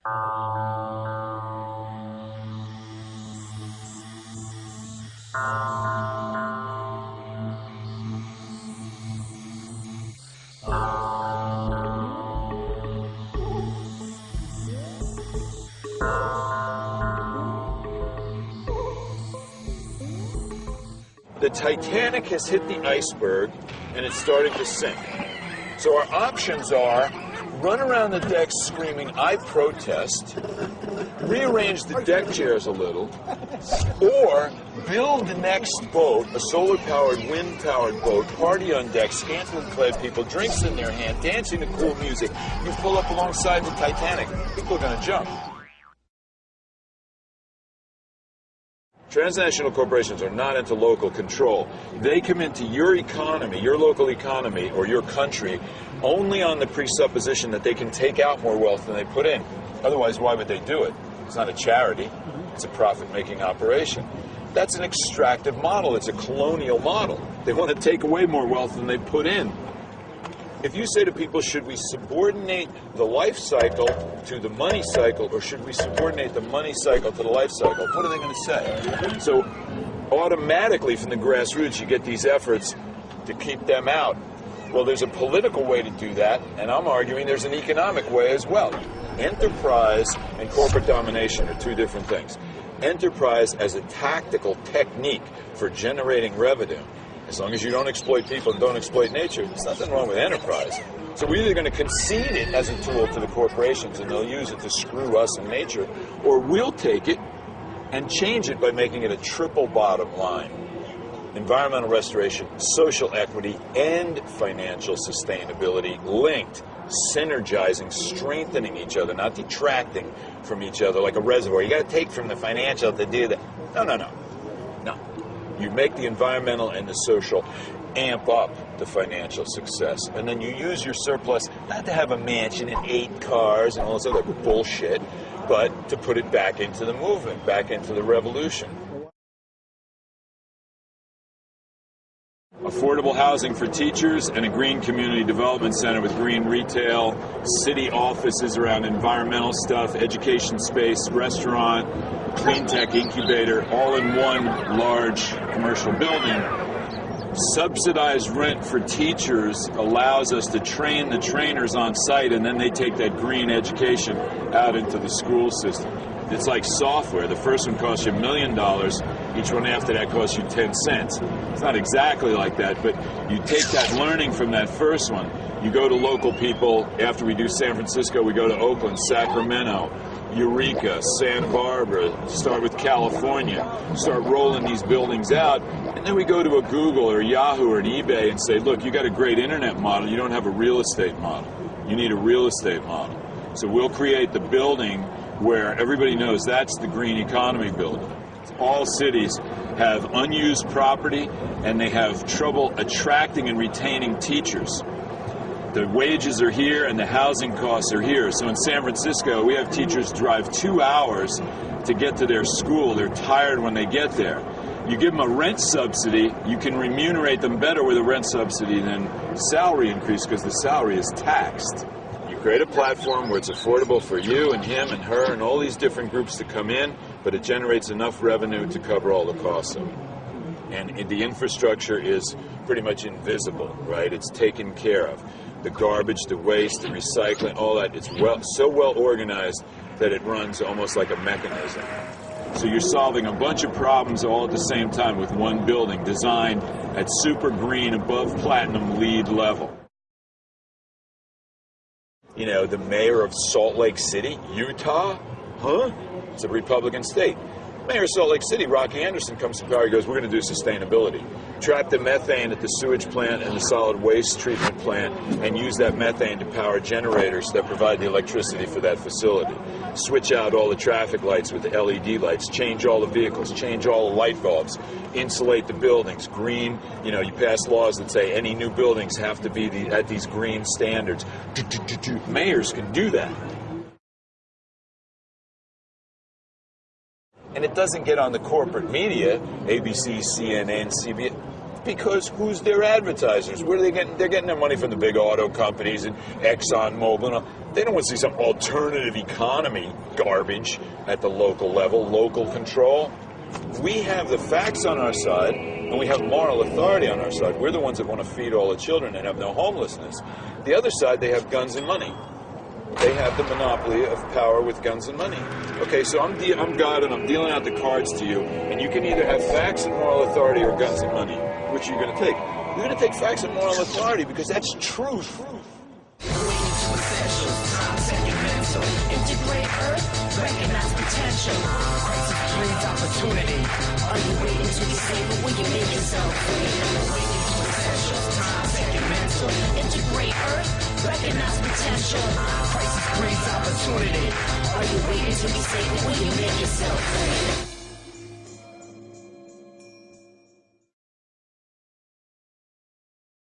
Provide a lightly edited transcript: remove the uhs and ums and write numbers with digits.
The Titanic has hit the iceberg and it's starting to sink. So our options are run around the deck screaming, "I protest," rearrange the deck chairs a little, or build the next boat, a solar-powered, wind-powered boat, party on deck, scantily-clad people, drinks in their hand, dancing to cool music. You pull up alongside the Titanic, people are going to jump. Transnational corporations are not into local control. They come into your economy, your local economy, or your country only on the presupposition that they can take out more wealth than they put in. Otherwise, why would they do it? It's not a charity. It's a profit-making operation. That's an extractive model. It's a colonial model. They want to take away more wealth than they put in. If you say to people, should we subordinate the life cycle to the money cycle, or should we subordinate the money cycle to the life cycle, what are they going to say? So automatically from the grassroots you get these efforts to keep them out. Well, there's a political way to do that, and I'm arguing there's an economic way as well. Enterprise and corporate domination are two different things. Enterprise as a tactical technique for generating revenue. As long as you don't exploit people and don't exploit nature, there's nothing wrong with enterprise. So we're either going to concede it as a tool to the corporations and they'll use it to screw us and nature, or we'll take it and change it by making it a triple bottom line. Environmental restoration, social equity, and financial sustainability linked, synergizing, strengthening each other, not detracting from each other like a reservoir. You got to take from the financial to do that. No. You make the environmental and the social amp up the financial success. And then you use your surplus not to have a mansion and 8 cars and all this other bullshit, but to put it back into the movement, back into the revolution. Affordable housing for teachers and a green community development center with green retail, city offices around environmental stuff, education space, restaurant, clean tech incubator, all in one large commercial building. Subsidized rent for teachers allows us to train the trainers on site, and then they take that green education out into the school system. It's like software. The first one costs you $1 million. Each one after that costs you 10 cents. It's not exactly like that, but you take that learning from that first one. You go to local people. After we do San Francisco, we go to Oakland, Sacramento, Eureka, Santa Barbara, start with California, start rolling these buildings out, and then we go to a Google or a Yahoo or an eBay and say, look, you got a great internet model, you don't have a real estate model. You need a real estate model. So we'll create the building where everybody knows that's the green economy building. All cities have unused property and they have trouble attracting and retaining teachers. The wages are here and the housing costs are here. So in San Francisco, we have teachers drive 2 hours to get to their school. They're tired when they get there. You give them a rent subsidy, you can remunerate them better with a rent subsidy than salary increase because the salary is taxed. You create a platform where it's affordable for you and him and her and all these different groups to come in, but it generates enough revenue to cover all the costs of it. And the infrastructure is pretty much invisible, right? It's taken care of. The garbage, the waste, the recycling, all that, it's so well organized that it runs almost like a mechanism. So you're solving a bunch of problems all at the same time with one building designed at super green, above platinum LEED level. You know, the mayor of Salt Lake City, Utah, it's a Republican state. Mayor of Salt Lake City, Rocky Anderson, comes to power. He goes, we're going to do sustainability. Trap the methane at the sewage plant and the solid waste treatment plant and use that methane to power generators that provide the electricity for that facility. Switch out all the traffic lights with the LED lights. Change all the vehicles. Change all the light bulbs. Insulate the buildings. Green, you know, you pass laws that say any new buildings have to be at these green standards. Mayors can do that. And it doesn't get on the corporate media, ABC, CNN, CBS. because who's their advertisers? Where are they getting? They're getting their money from the big auto companies and Exxon Mobil. And all. They don't want to see some alternative economy garbage at the local level, local control. We have the facts on our side, and we have moral authority on our side. We're the ones that want to feed all the children and have no homelessness. The other side, they have guns and money. They have the monopoly of power with guns and money. Okay, so I'm God, and I'm dealing out the cards to you, and you can either have facts and moral authority or guns and money. Which are you going to take? You're going to take facts and moral authority because that's truth. Integrate Earth, recognize potential. Crisis brings opportunity. Are you waiting to be saved, or will you make yourself free? Awaken to essential, time, second mental. Integrate Earth, recognize potential. Crisis brings opportunity. Are you waiting to be saved, or will you make yourself free?